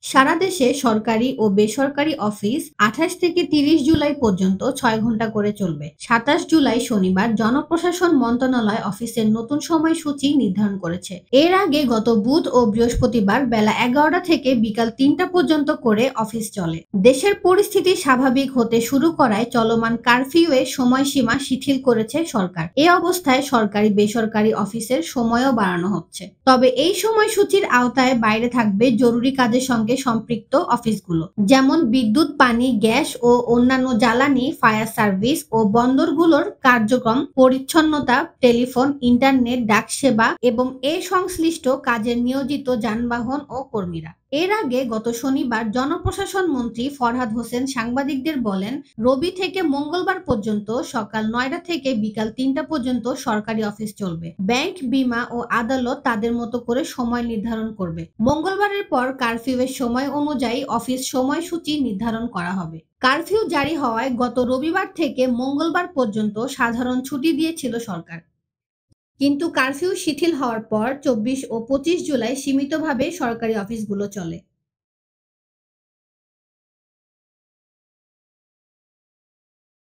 সারা দেশে সরকারি ও বেসরকারি অফিস ২৮ থেকে ৩০ জুলাই পর্যন্ত ৬ ঘন্টা করে চলবে। ২৭ জুলাই শনিবার জনপ্রশাসন মন্ত্রণালয় অফিসের নতুন সময়সূচি নির্ধারণ করেছে। এর আগে গত বুধ ও বৃহস্পতিবার বেলা ১১টা থেকে বিকাল ৩টা পর্যন্ত করে অফিস চলে। দেশের পরিস্থিতি স্বাভাবিক হতে শুরু করায় চলমান কারফিউয়ের সময়সীমা শিথিল করেছে সরকার। এ অবস্থায় সরকারি বেসরকারি অফিসের সময়ও বাড়ানো হচ্ছে। তবে এই সময়সূচির আওতায় বাইরে থাকবে জরুরি কাজের সঙ্গে সম্পৃক্ত অফিসগুলো, যেমন বিদ্যুৎ, পানি, গ্যাস ও অন্যান্য জ্বালানি, ফায়ার সার্ভিস ও বন্দরগুলোর কার্যক্রম, পরিচ্ছন্নতা, টেলিফোন, ইন্টারনেট, ডাক সেবা এবং এ সংশ্লিষ্ট কাজে নিয়োজিত যানবাহন ও কর্মীরা। এর আগে গত শনিবার জনপ্রশাসন মন্ত্রী ফরহাদ হোসেন সাংবাদিকদের বলেন, রবি থেকে মঙ্গলবার পর্যন্ত সকাল ৯টা থেকে বিকাল ৩টা পর্যন্ত সরকারি অফিস চলবে। ব্যাংক, বীমা ও আদালত তাদের মতো করে সময় নির্ধারণ করবে। মঙ্গলবারের পর কারফিউয়ের সময় অনুযায়ী অফিস সময়সূচি নির্ধারণ করা হবে। কারফিউ জারি হওয়ায় গত রবিবার থেকে মঙ্গলবার পর্যন্ত সাধারণ ছুটি দিয়েছিল সরকার। কিন্তু কারফিউ শিথিল হওয়ার পর ২৪ ও ২৫ জুলাই সীমিতভাবে সরকারি অফিসগুলো চলে।